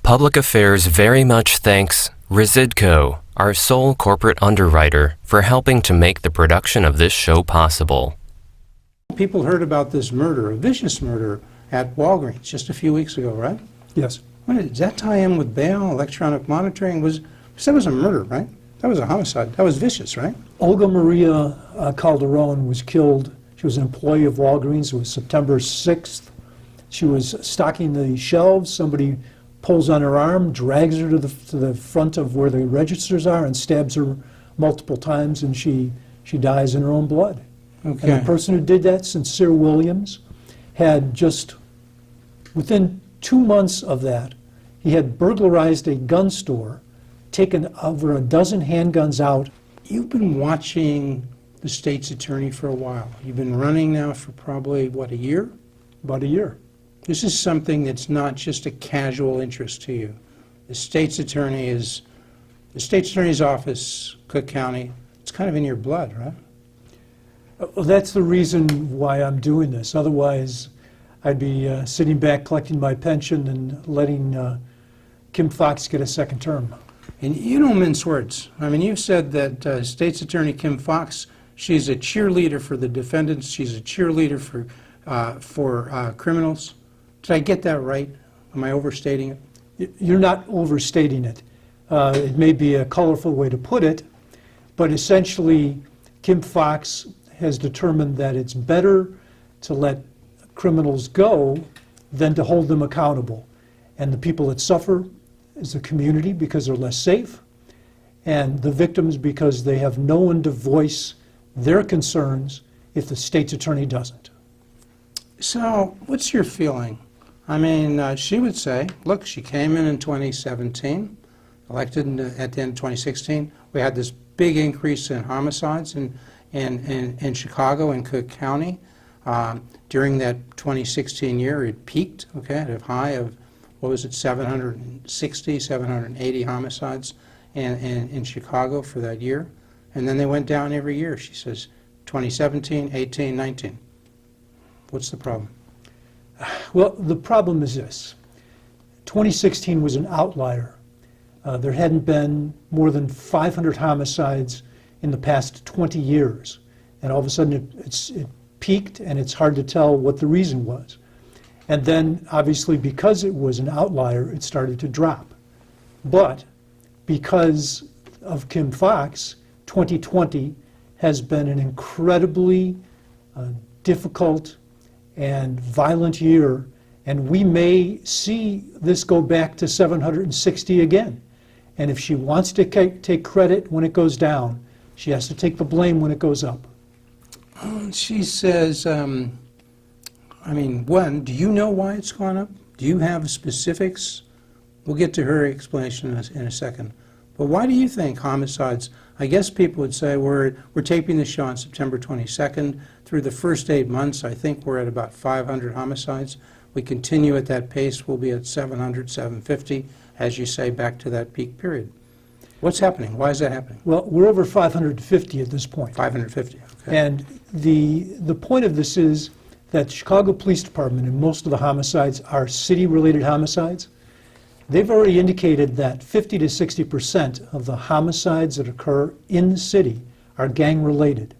Public Affairs very much thanks Residco, our sole corporate underwriter, for helping to make the production of this show possible. People heard about this murder, a vicious murder, at Walgreens just a few weeks ago, right? Yes. Does that tie in with bail, electronic monitoring? That was a murder, right? That was a homicide. That was vicious, right? Olga Maria Calderon was killed. She was an employee of Walgreens. It was September 6th. She was stocking the shelves. Somebody pulls on her arm, drags her to the front of where the registers are, and stabs her multiple times, and she dies in her own blood. Okay. And the person who did that, Sincere Williams, had just, within 2 months of that, he had burglarized a gun store, taken over a dozen handguns out. You've been watching the state's attorney for a while. You've been running now for probably, what, a year? About a year. This is something that's not just a casual interest to you. The state's attorney's office, Cook County, it's kind of in your blood, right? Well, that's the reason why I'm doing this. Otherwise, I'd be sitting back collecting my pension and letting Kim Foxx get a second term. And you don't mince words. I mean, you've said that State's Attorney Kim Foxx, she's a cheerleader for the defendants. She's a cheerleader for criminals. Did I get that right? Am I overstating it? You're not overstating it. It may be a colorful way to put it, but essentially, Kim Foxx has determined that it's better to let criminals go than to hold them accountable. And the people that suffer is the community because they're less safe, and the victims because they have no one to voice their concerns if the state's attorney doesn't. So what's your feeling? I mean, she would say, look, she came in 2017, elected at the end of 2016. We had this big increase in homicides in Chicago and Cook County. During that 2016 year, it peaked, okay, at a high of, what was it, 760, 780 homicides in Chicago for that year. And then they went down every year, she says, 2017, 18, 19. What's the problem? Well, the problem is this. 2016 was an outlier. There hadn't been more than 500 homicides in the past 20 years. And all of a sudden it peaked, and it's hard to tell what the reason was. And then, obviously, because it was an outlier, it started to drop. But because of Kim Foxx, 2020 has been an incredibly difficult and violent year, and we may see this go back to 760 again. And if she wants to take credit when it goes down, she has to take the blame when it goes up. She says, I mean, one, do you know why it's gone up? Do you have specifics? We'll get to her explanation in a second. But why do you think homicides, I guess people would say we're taping the show on September 22nd. Through the first 8 months, I think we're at about 500 homicides. We continue at that pace, we'll be at 700, 750, as you say, back to that peak period. What's happening? Why is that happening? Well, we're over 550 at this point. 550, okay. And the point of this is that the Chicago Police Department and most of the homicides are city-related homicides. They've already indicated that 50 to 60% of the homicides that occur in the city are gang-related.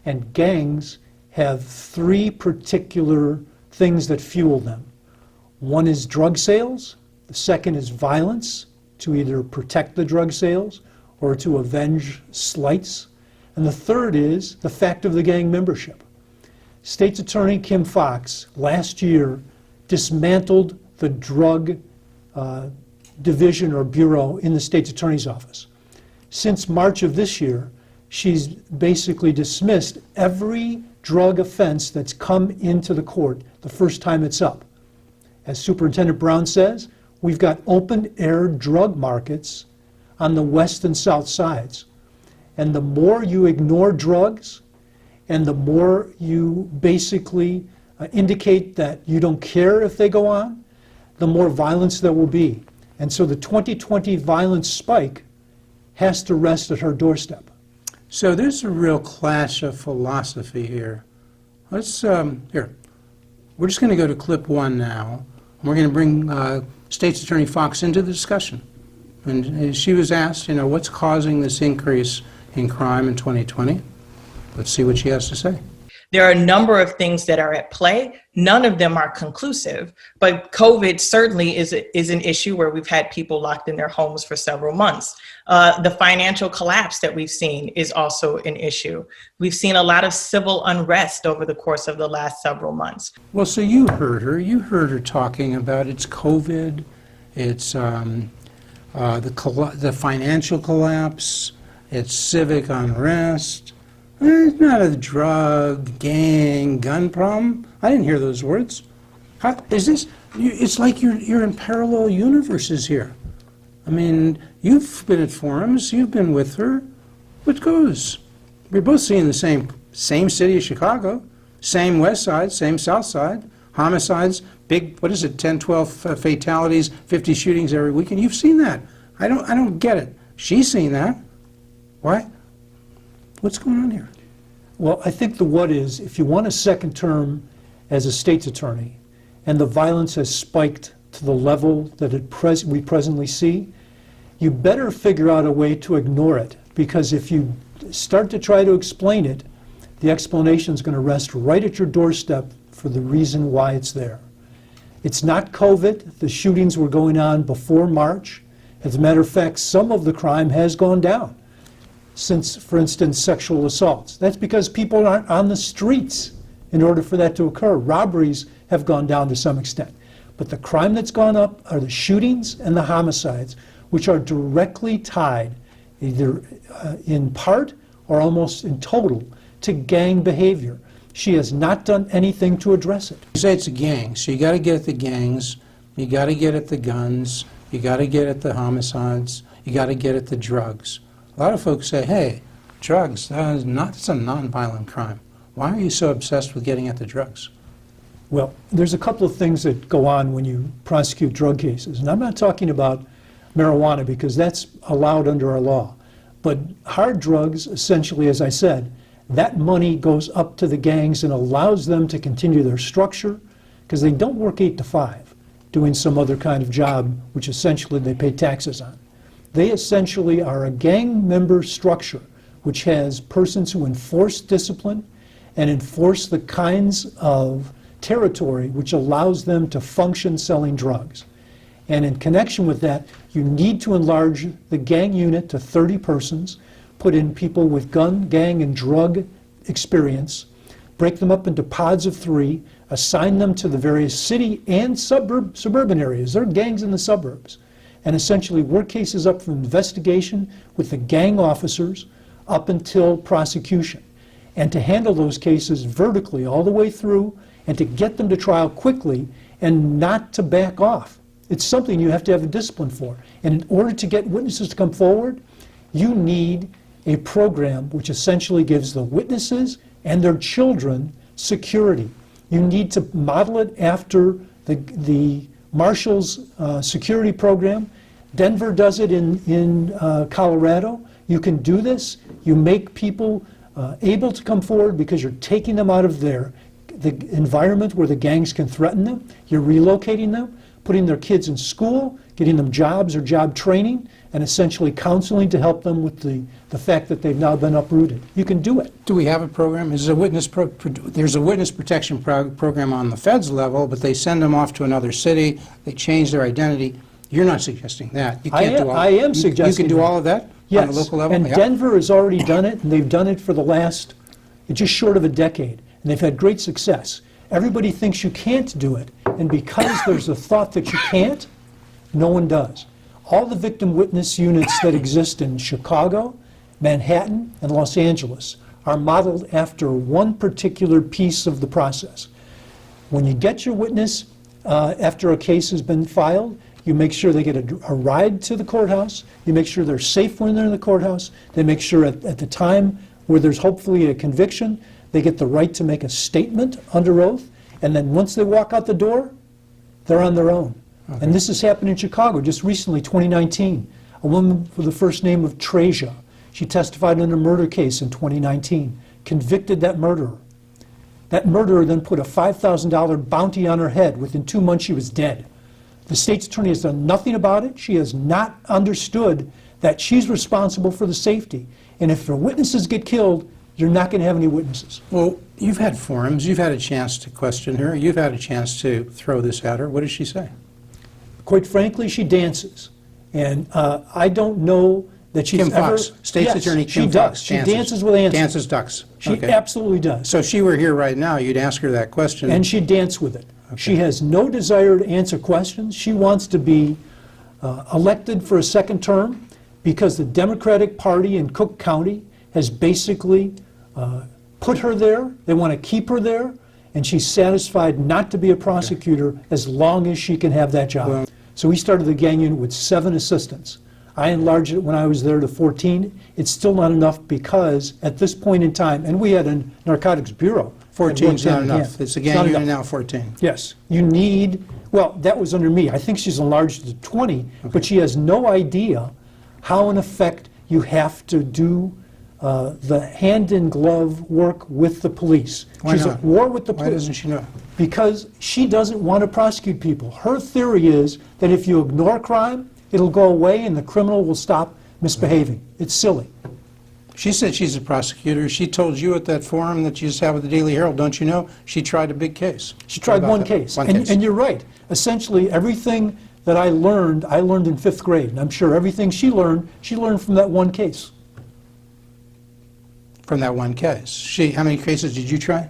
And gangs have 3 particular things that fuel them. One is drug sales, the second is violence, to either protect the drug sales or to avenge slights, and the third is the fact of the gang membership. State's Attorney Kim Foxx last year dismantled the drug division or bureau in the State's Attorney's office. Since March of this year, she's basically dismissed every drug offense that's come into the court the first time it's up. As Superintendent Brown says, we've got open-air drug markets on the west and south sides. And the more you ignore drugs, and the more you basically indicate that you don't care if they go on, the more violence there will be. And so the 2020 violence spike has to rest at her doorstep. So there's a real clash of philosophy here. Let's, here, we're just going to go to clip 1 now. We're going to bring State's Attorney Foxx into the discussion. And she was asked, you know, what's causing this increase in crime in 2020? Let's see what she has to say. There are a number of things that are at play. None of them are conclusive, but COVID certainly is an issue where we've had people locked in their homes for several months. The financial collapse that we've seen is also an issue. We've seen a lot of civil unrest over the course of the last several months. Well, so you heard her talking about it's COVID, it's the financial collapse, it's civic unrest. It's not a drug, gang, gun problem. I didn't hear those words. How, is this? It's like you're in parallel universes here. I mean, you've been at forums, you've been with her. What goes? We're both seeing the same city of Chicago, same West Side, same South Side, homicides, big, what is it, 10, 12 fatalities, 50 shootings every weekend. You've seen that. I don't get it. She's seen that. Why? What's going on here? Well, I think the what is, if you want a second term as a state's attorney, and the violence has spiked to the level that we presently see, you better figure out a way to ignore it, because if you start to try to explain it, the explanation is going to rest right at your doorstep for the reason why it's there. It's not COVID. The shootings were going on before March. As a matter of fact, some of the crime has gone down since, for instance, sexual assaults. That's because people aren't on the streets in order for that to occur. Robberies have gone down to some extent. But the crime that's gone up are the shootings and the homicides, which are directly tied, either in part or almost in total, to gang behavior. She has not done anything to address it. You say it's a gang, so you got to get at the gangs, you got to get at the guns, you got to get at the homicides, you got to get at the drugs. A lot of folks say, hey, drugs, it's a nonviolent crime. Why are you so obsessed with getting at the drugs? Well, there's a couple of things that go on when you prosecute drug cases. And I'm not talking about marijuana because that's allowed under our law. But hard drugs, essentially, as I said, that money goes up to the gangs and allows them to continue their structure because they don't work 8 to 5 doing some other kind of job, which essentially they pay taxes on. They essentially are a gang member structure which has persons who enforce discipline and enforce the kinds of territory which allows them to function selling drugs. And in connection with that, you need to enlarge the gang unit to 30 persons, put in people with gun, gang, and drug experience, break them up into pods of 3, assign them to the various city and suburban areas. There are gangs in the suburbs. And essentially work cases up from investigation with the gang officers up until prosecution. And to handle those cases vertically all the way through and to get them to trial quickly and not to back off. It's something you have to have a discipline for. And in order to get witnesses to come forward, you need a program which essentially gives the witnesses and their children security. You need to model it after the Marshall's security program. Denver does it in Colorado. You can do this. You make people able to come forward because you're taking them out of the environment where the gangs can threaten them. You're relocating them, putting their kids in school, getting them jobs or job training, and essentially counseling to help them with the fact that they've now been uprooted. You can do it. Do we have a program? There's a witness protection program on the feds level, but they send them off to another city, they change their identity. You're not suggesting that. You can't do all I am suggesting you can do all of that yes. on the local level? And Yeah. Denver has already done it, and they've done it for the last, just short of a decade, and they've had great success. Everybody thinks you can't do it, and because there's a thought that you can't, no one does. All the victim witness units that exist in Chicago, Manhattan, and Los Angeles are modeled after one particular piece of the process. When you get your witness after a case has been filed, you make sure they get a ride to the courthouse, you make sure they're safe when they're in the courthouse, they make sure at the time where there's hopefully a conviction, they get the right to make a statement under oath, and then once they walk out the door, they're on their own. Okay. And this has happened in Chicago just recently, 2019. A woman with the first name of Treja. She testified in a murder case in 2019, convicted that murderer. That murderer then put a $5,000 bounty on her head. Within 2 months, she was dead. The state's attorney has done nothing about it. She has not understood that she's responsible for the safety. And if the witnesses get killed, you're not going to have any witnesses. Well, you've had forums, you've had a chance to question her, you've had a chance to throw this at her. What does she say? Quite frankly, she dances. And I don't know that she's Kim ever... Foxx, State's Yes, Attorney Kim she does. Foxx. She dances with answers. Dances ducks. She Okay. absolutely does. So if she were here right now, you'd ask her that question. And she danced with it. She has no desire to answer questions. She wants to be elected for a second term because the Democratic Party in Cook County has basically put her there. They want to keep her there, and she's satisfied not to be a prosecutor as long as she can have that job. Well- So we started the gang unit with 7 assistants. I enlarged it when I was there to 14. It's still not enough because at this point in time, and we had a narcotics bureau. 14 is not hand in enough. hand. It's a It's gang not unit enough. now, 14. Yes, you need, well, that was under me. I think she's enlarged to 20, but she has no idea how, in effect, you have to do the hand-in-glove work with the police. Why She's not? at war with the Why police. doesn't she know? Because she doesn't want to prosecute people. Her theory is that if you ignore crime, it'll go away and the criminal will stop misbehaving. It's silly. She said she's a prosecutor. She told you at that forum that you just had with the Daily Herald, don't you know? She tried a big case. She tried What about one that? case. One And, case. and you're right. Essentially, everything that I learned in 5th grade. And I'm sure everything she learned from that one case. From that one case. How many cases did you try?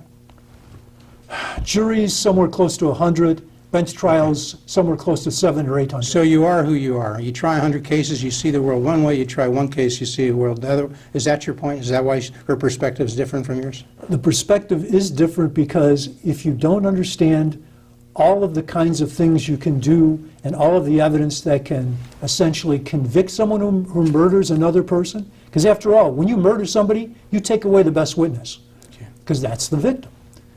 Juries, somewhere close to 100. Bench trials, somewhere close to 700 or 800. So you are who you are. You try 100 cases, you see the world one way. You try one case, you see the world the other. Is that your point? Is that why her perspective is different from yours? The perspective is different because if you don't understand all of the kinds of things you can do and all of the evidence that can essentially convict someone who murders another person, because after all, when you murder somebody, you take away the best witness, because that's the victim.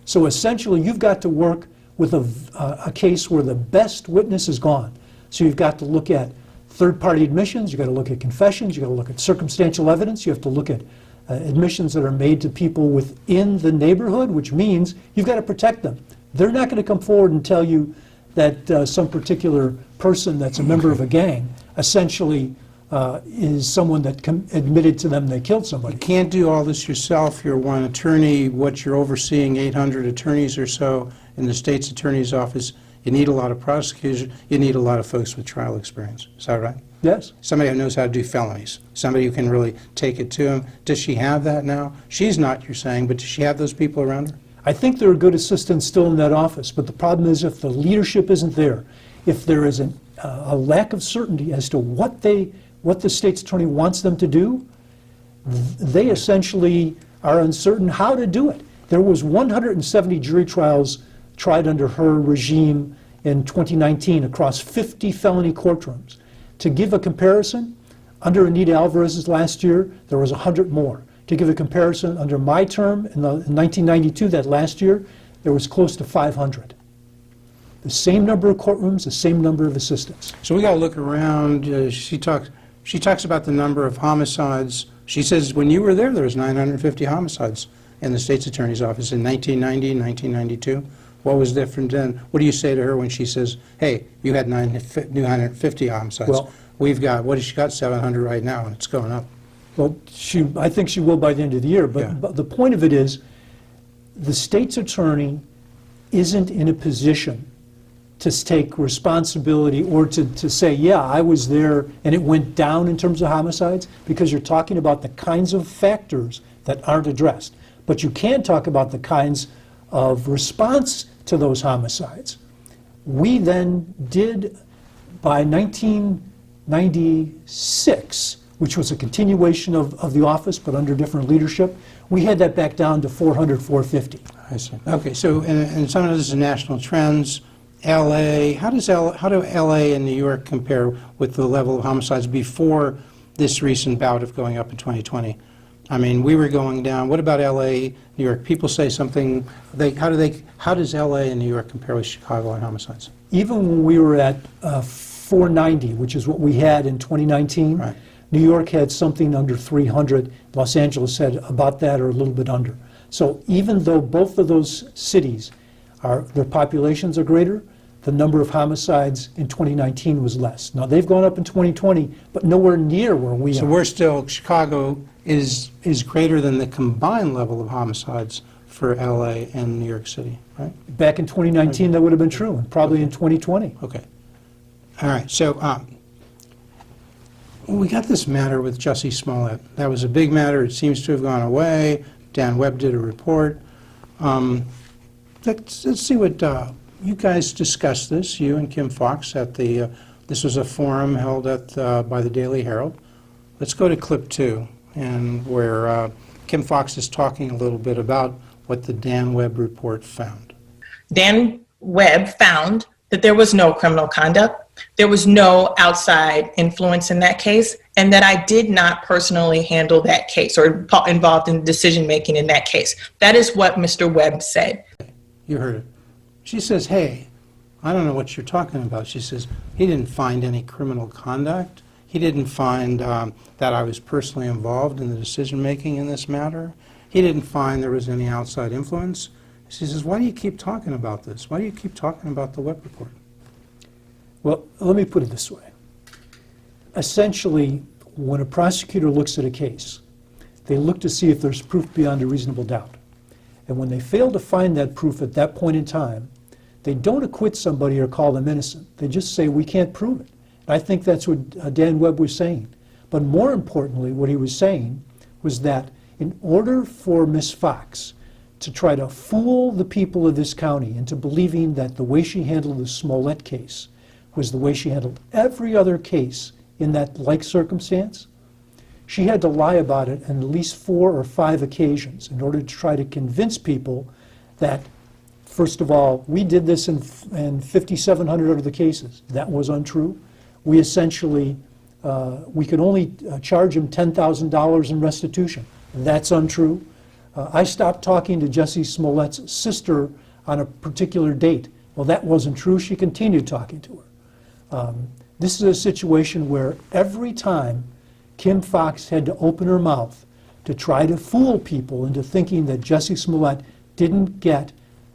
So essentially, you've got to work with a case where the best witness is gone. So you've got to look at third-party admissions, you've got to look at confessions, you've got to look at circumstantial evidence, you have to look at admissions that are made to people within the neighborhood, which means you've got to protect them. They're not going to come forward and tell you that some particular person that's a member of a gang essentially is someone that admitted to them they killed somebody. You can't do all this yourself. You're one attorney. What you're overseeing 800 attorneys or so in the state's attorney's office. You need a lot of prosecutors. You need a lot of folks with trial experience. Is that right? Yes. Somebody who knows how to do felonies. Somebody who can really take it to them. Does she have that now? She's not, you're saying, but does she have those people around her? I think there are good assistants still in that office, but the problem is if the leadership isn't there, if there is a lack of certainty as to what the state's attorney wants them to do, they essentially are uncertain how to do it. There was 170 jury trials tried under her regime in 2019 across 50 felony courtrooms. To give a comparison, under Anita Alvarez's last year, there was 100 more. To give a comparison, under my term in 1992, that last year, there was close to 500. The same number of courtrooms, the same number of assistants. So we got to look around. She talks about the number of homicides. She says when you were there was 950 homicides in the state's attorney's office in 1990, 1992. What was different then? What do you say to her when she says, hey, you had 950 homicides? Well, we've got, what has she got, 700 right now, and it's going up. Well, I think she will by the end of the year, but, Yeah. but the point of it is the state's attorney isn't in a position to take responsibility or to say, yeah, I was there and it went down in terms of homicides, because you're talking about the kinds of factors that aren't addressed. But you can talk about the kinds of response to those homicides. We then did, by 1996, which was a continuation of the office, but under different leadership, we had that back down to 400, 450. I see. Okay, so and some of this is national trends. L.A., how do L.A. and New York compare with the level of homicides before this recent bout of going up in 2020? I mean, we were going down. What about L.A., New York? People say something. How does L.A. and New York compare with Chicago on homicides? Even when we were at 490, which is what we had in 2019, Right. New York had something under 300. Los Angeles had about that or a little bit under. So even though both of those cities, their populations are greater, the number of homicides in 2019 was less. Now, they've gone up in 2020, but nowhere near where we So are. we're still, Chicago is greater than the combined level of homicides for LA and New York City, right? Back in 2019, that would have been true, and probably in 2020. Okay. All right, so we got this matter with Jussie Smollett. That was a big matter. It seems to have gone away. Dan Webb did a report. Let's see what, you guys discussed this, you and Kim Foxx, at the, this was a forum held at, by the Daily Herald. Let's go to clip 2, and where Kim Foxx is talking a little bit about what the Dan Webb report found. Dan Webb found that there was no criminal conduct, there was no outside influence in that case, and that I did not personally handle that case or involved in decision-making in that case. That is what Mr. Webb said. You heard it. She says, hey, I don't know what you're talking about. She says, he didn't find any criminal conduct. He didn't find that I was personally involved in the decision-making in this matter. He didn't find there was any outside influence. She says, why do you keep talking about this? Why do you keep talking about the Webb report? Well, let me put it this way. Essentially, when a prosecutor looks at a case, they look to see if there's proof beyond a reasonable doubt. And when they fail to find that proof at that point in time, they don't acquit somebody or call them innocent. They just say, we can't prove it. And I think that's what Dan Webb was saying. But more importantly, what he was saying was that in order for Ms. Foxx to try to fool the people of this county into believing that the way she handled the Smollett case was the way she handled every other case in that like circumstance, she had to lie about it on at least 4 or 5 occasions in order to try to convince people that, first of all, we did this in 5,700 of the cases. That was untrue. We essentially, we could only charge him $10,000 in restitution. That's untrue. I stopped talking to Jussie Smollett's sister on a particular date. Well, that wasn't true. She continued talking to her. This is a situation where every time Kim Foxx had to open her mouth to try to fool people into thinking that Jussie Smollett didn't get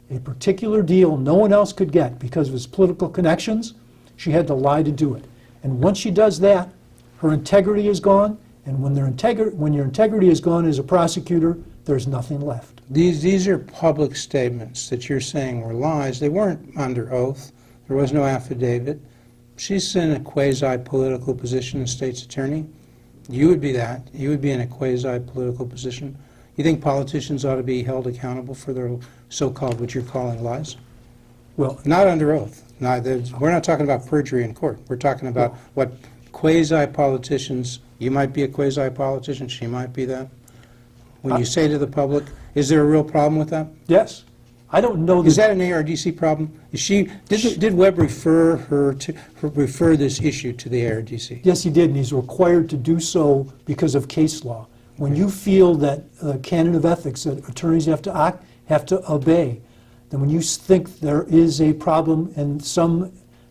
a particular deal no one else could get because of his political connections, she had to lie to do it. And once she does that, her integrity is gone, and when your integrity is gone as a prosecutor, there's nothing left. These are public statements that you're saying were lies. They weren't under oath. There was no affidavit. She's in a quasi-political position as state's attorney. You would be that. You would be in a quasi-political position. You think politicians ought to be held accountable for their so-called, what you're calling lies? Well, Not under oath. We're not talking about perjury in court. We're talking about what quasi-politicians, you might be a quasi-politician, she might be that. When you say to the public, is there a real problem with that? yes. I don't know Is that an ARDC problem? Did Webb refer this issue to the ARDC? Yes, he did, and he's required to do so because of case law. When you feel that canon of ethics that attorneys have to obey, then when you think there is a problem and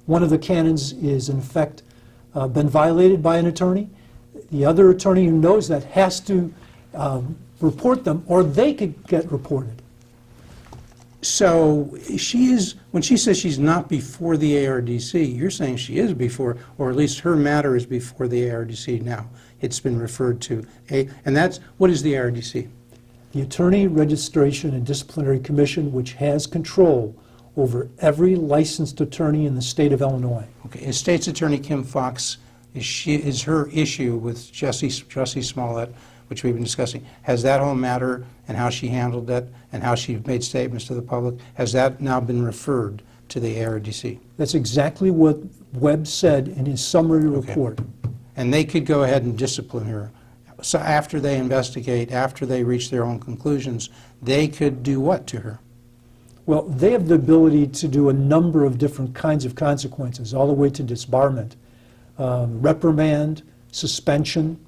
one of the canons is in effect been violated by an attorney, the other attorney who knows that has to report them, or they could get reported. So when she says she's not before the ARDC, you're saying she is before, or at least her matter is before the ARDC now. It's been referred to. And what is the ARDC? The Attorney Registration and Disciplinary Commission, which has control over every licensed attorney in the state of Illinois. Okay, as State's Attorney Kim Foxx, is her issue with Jussie Smollett, which we've been discussing, has that whole matter and how she handled that and how she made statements to the public, has that now been referred to the ARDC? That's exactly what Webb said in his summary report. And they could go ahead and discipline her. So after they investigate, after they reach their own conclusions, they could do what to her? Well, they have the ability to do a number of different kinds of consequences, all the way to disbarment, reprimand, suspension.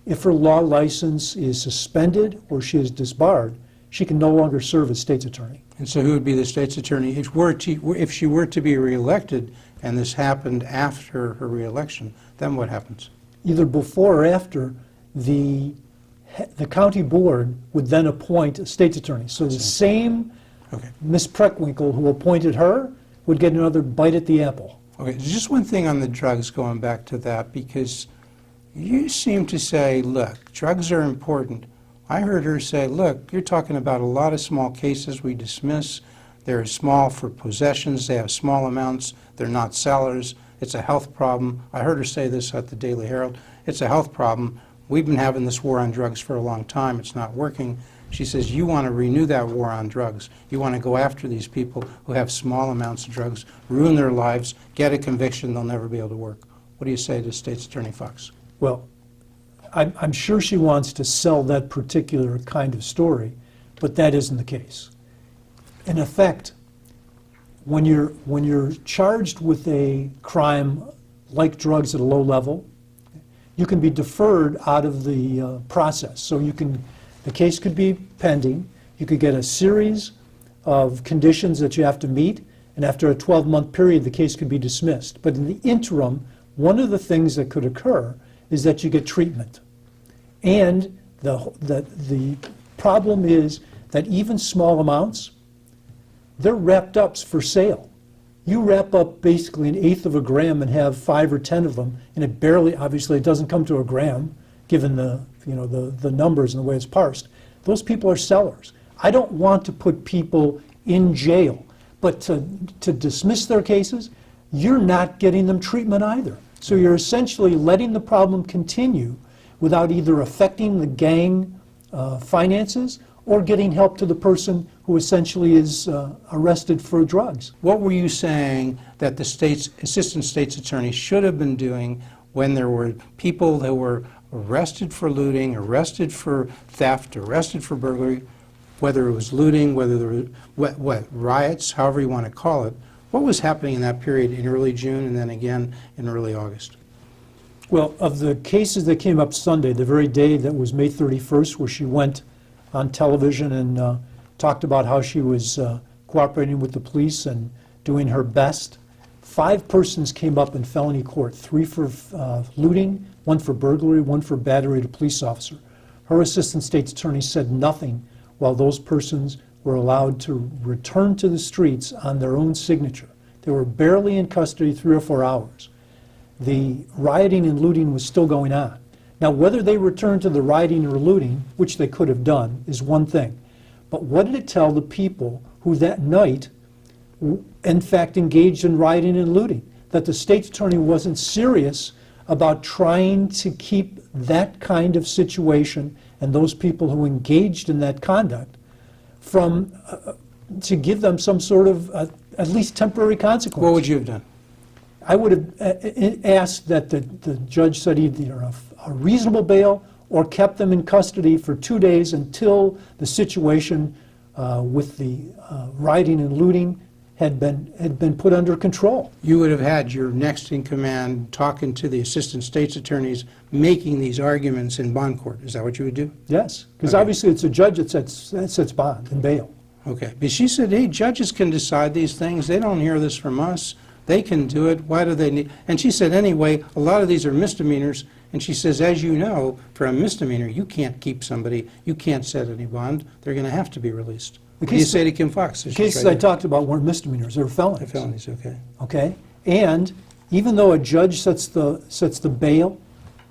If her law license is suspended or she is disbarred, she can no longer serve as state's attorney. And so who would be the state's attorney? If she were to be reelected and this happened after her reelection, then what happens? Either before or after, the county board would then appoint a state's attorney. So the same Ms. Preckwinkle who appointed her would get another bite at the apple. Okay, just one thing on the drugs, going back to that, because you seem to say, look, drugs are important. I heard her say, look, you're talking about a lot of small cases we dismiss. They're small for possessions. They have small amounts. They're not sellers. It's a health problem. I heard her say this at the Daily Herald. It's a health problem. We've been having this war on drugs for a long time. It's not working. She says, you want to renew that war on drugs. You want to go after these people who have small amounts of drugs, ruin their lives, get a conviction, they'll never be able to work. What do you say to State's Attorney Foxx? Well, I'm sure she wants to sell that particular kind of story, but that isn't the case. In effect, when you're charged with a crime like drugs at a low level, you can be deferred out of the process. So the case could be pending. You could get a series of conditions that you have to meet, and after a 12-month period, the case could be dismissed. But in the interim, one of the things that could occur is that you get treatment. And the problem is that even small amounts, they're wrapped up for sale. You wrap up basically 1/8 of a gram and have 5 or 10 of them, and it barely, obviously, it doesn't come to a gram, given the numbers and the way it's parsed. Those people are sellers. I don't want to put people in jail, but to dismiss their cases, you're not getting them treatment either. So you're essentially letting the problem continue without either affecting the gang finances or getting help to the person who essentially is arrested for drugs. What were you saying that the state's assistant state's attorney should have been doing when there were people that were arrested for looting, arrested for theft, arrested for burglary, whether it was looting, whether there were riots, however you want to call it? What was happening in that period in early June and then again in early August? Well, of the cases that came up Sunday, the very day that was May 31st, where she went on television and talked about how she was cooperating with the police and doing her best, 5 persons came up in felony court, 3 for looting, 1 for burglary, 1 for battery to police officer. Her assistant state's attorney said nothing while those persons were allowed to return to the streets on their own signature. They were barely in custody 3 or 4 hours. The rioting and looting was still going on. Now, whether they returned to the rioting or looting, which they could have done, is one thing. But what did it tell the people who that night, in fact, engaged in rioting and looting? That the state's attorney wasn't serious about trying to keep that kind of situation and those people who engaged in that conduct from, to give them some sort of, at least temporary consequence. What would you have done? I would have asked that the judge said either a reasonable bail or kept them in custody for 2 days until the situation with the rioting and looting had been put under control. You would have had your next in command talking to the assistant state's attorneys, making these arguments in bond court. Is that what you would do? Yes, because Okay. obviously it's a judge that sets bond and bail. Okay. But she said, hey, judges can decide these things. They don't hear this from us. They can do it. Why do they need? And she said, anyway, a lot of these are misdemeanors. And she says, as you know, for a misdemeanor, you can't keep somebody, you can't set any bond. They're going to have to be released. What do you say to Kim Foxx? The cases I talked about weren't misdemeanors, they were felonies. They're felonies, okay. Okay? And even though a judge sets the bail,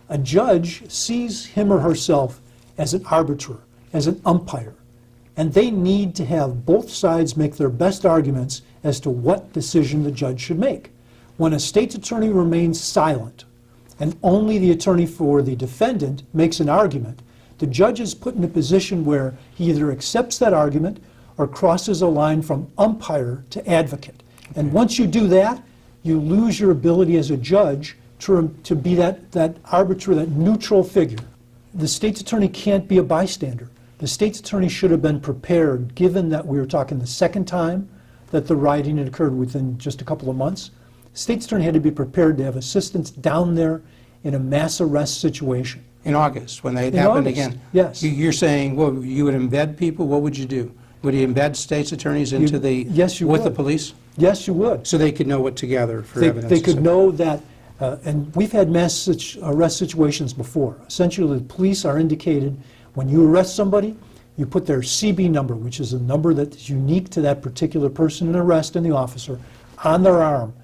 a judge sees him or herself as an arbiter, as an umpire. And they need to have both sides make their best arguments as to what decision the judge should make. When a state's attorney remains silent and only the attorney for the defendant makes an argument, the judge is put in a position where he either accepts that argument or crosses a line from umpire to advocate. And once you do that, you lose your ability as a judge to be that arbiter, that neutral figure. The state's attorney can't be a bystander. The state's attorney should have been prepared, given that we were talking the second time that the rioting had occurred within just a couple of months. The state's attorney had to be prepared to have assistance down there in a mass arrest situation. In August, when it In happened August, again? yes. You're saying, well, you would embed people? What would you do? Would you embed state's attorneys into Yes, you with the would. police? Yes, you would. So they could know what to gather for evidence? They could know that, and we've had mass arrest situations before. Essentially, the police are indicated when you arrest somebody, you put their CB number, which is a number that is unique to that particular person in arrest and the officer, on their arm.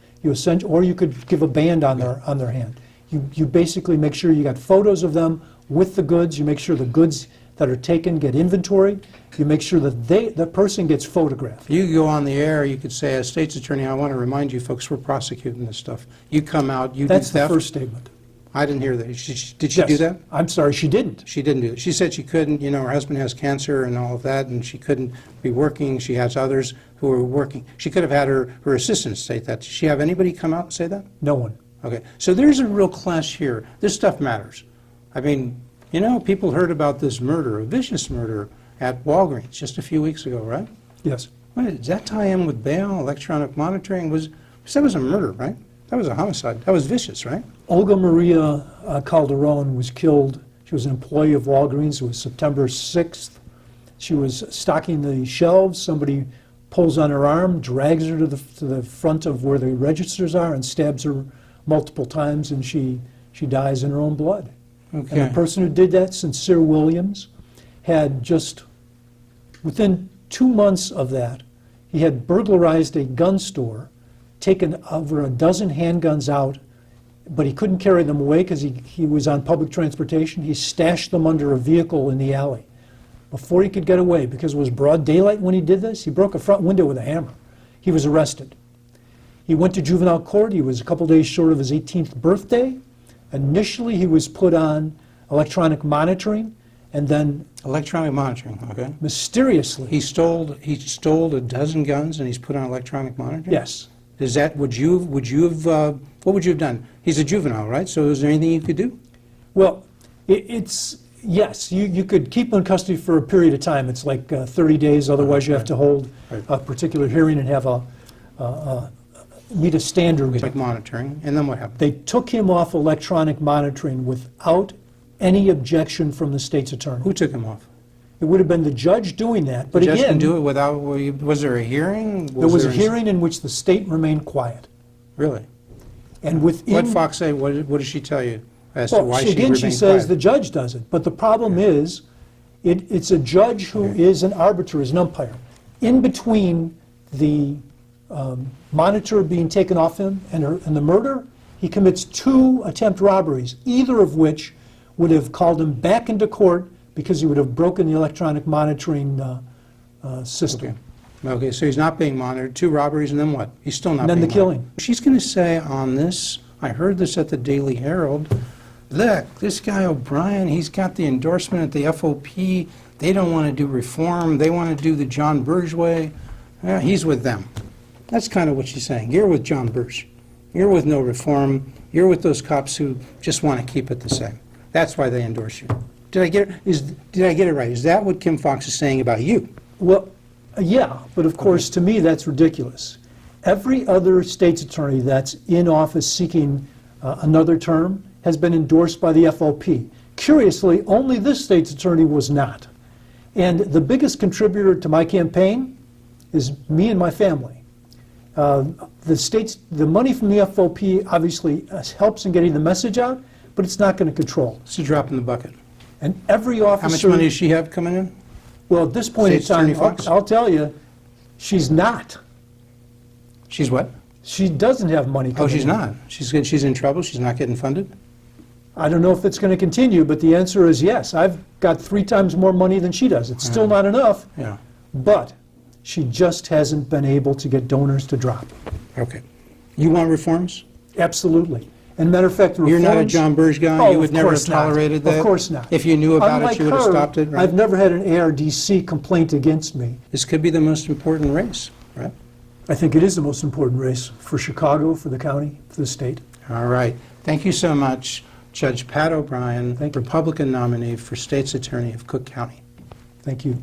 Or you could give a band on their hand. You basically make sure you got photos of them with the goods. You make sure the goods that are taken get inventoried. You make sure that the person gets photographed. You could go on the air, you could say, as state's attorney, I want to remind you folks, we're prosecuting this stuff. You come out, you do theft. That's the first statement. I didn't hear that. Did she do that? I'm sorry, she didn't. She didn't do it. She said she couldn't, you know, her husband has cancer and all of that, and she couldn't be working. She has others who are working. She could have had her assistants say that. Did she have anybody come out and say that? No one. Okay. So there's a real clash here. This stuff matters. I mean, you know, people heard about this murder, a vicious murder at Walgreens just a few weeks ago, right? Yes. Wait, does that tie in with bail, electronic monitoring? That was a murder, right? That was a homicide. That was vicious, right? Olga Maria Calderon was killed. She was an employee of Walgreens. It was September 6th. She was stocking the shelves. Somebody pulls on her arm, drags her to the front of where the registers are, and stabs her multiple times, and she dies in her own blood. Okay. And the person who did that, Sincere Williams, had just, within 2 months of that, he had burglarized a gun store, taken over a dozen handguns out, but he couldn't carry them away because he was on public transportation. He stashed them under a vehicle in the alley. Before he could get away, because it was broad daylight when he did this, he broke a front window with a hammer. He was arrested. He went to juvenile court. He was a couple days short of his 18th birthday. Initially, he was put on electronic monitoring, and then Electronic monitoring, okay. mysteriously, He stole a dozen guns and he's put on electronic monitoring? yes, Is that, what would you have done? He's a juvenile, right? So is there anything you could do? well, yes, you could keep him in custody for a period of time. It's like 30 days, otherwise you have to hold a particular hearing and have meet a standard. Like monitoring, and then what happened? They took him off electronic monitoring without any objection from the state's attorney. Who took him off? It would have been the judge doing that, but The judge can again, do it without, was there a hearing? there was a hearing in which the state remained quiet. Really? And within... What did Fox say? What did she tell you as to Well, why she again, remained she says the quiet? judge does it, but the problem is, it's a judge who is an arbiter, is an umpire. In between the monitor being taken off him and the murder, he commits 2 attempt robberies, either of which would have called him back into court because he would have broken the electronic monitoring system. Okay, so he's not being monitored, 2 robberies, and then what? He's still not And then being the killing. monitored. She's going to say on this, I heard this at the Daily Herald, look, this guy O'Brien, he's got the endorsement at the FOP, they don't want to do reform, they want to do the John Burge way. He's with them. That's kind of what she's saying. You're with John Burge. You're with no reform. You're with those cops who just want to keep it the same. That's why they endorse you. Did I get it right? Is that what Kim Foxx is saying about you? Well, yeah, but of course, to me, that's ridiculous. Every other state's attorney that's in office seeking another term has been endorsed by the FOP. Curiously, only this state's attorney was not. And the biggest contributor to my campaign is me and my family. The money from the FOP obviously helps in getting the message out, but it's not going to control. It's a drop in the bucket. And every officer... How much money does she have coming in? Well, at this point in State's Attorney time, Foxx? I'll tell you, she's not. She's what? She doesn't have money coming Oh, she's in. not. She's in trouble? She's not getting funded? I don't know if it's going to continue, but the answer is yes. I've got 3 times more money than she does. It's still not enough, Yeah. but she just hasn't been able to get donors to drop. Okay. You want reforms? Absolutely. And matter of fact, You're not a reforms- John Burge guy? Oh, You would of never have course not. tolerated that? Of course not. If you knew about Unlike it, you would have her, stopped it, right? I've never had an ARDC complaint against me. This could be the most important race, right? I think it is the most important race for Chicago, for the county, for the state. All right. Thank you so much, Judge Pat O'Brien, Thank you. Republican nominee for State's Attorney of Cook County. Thank you.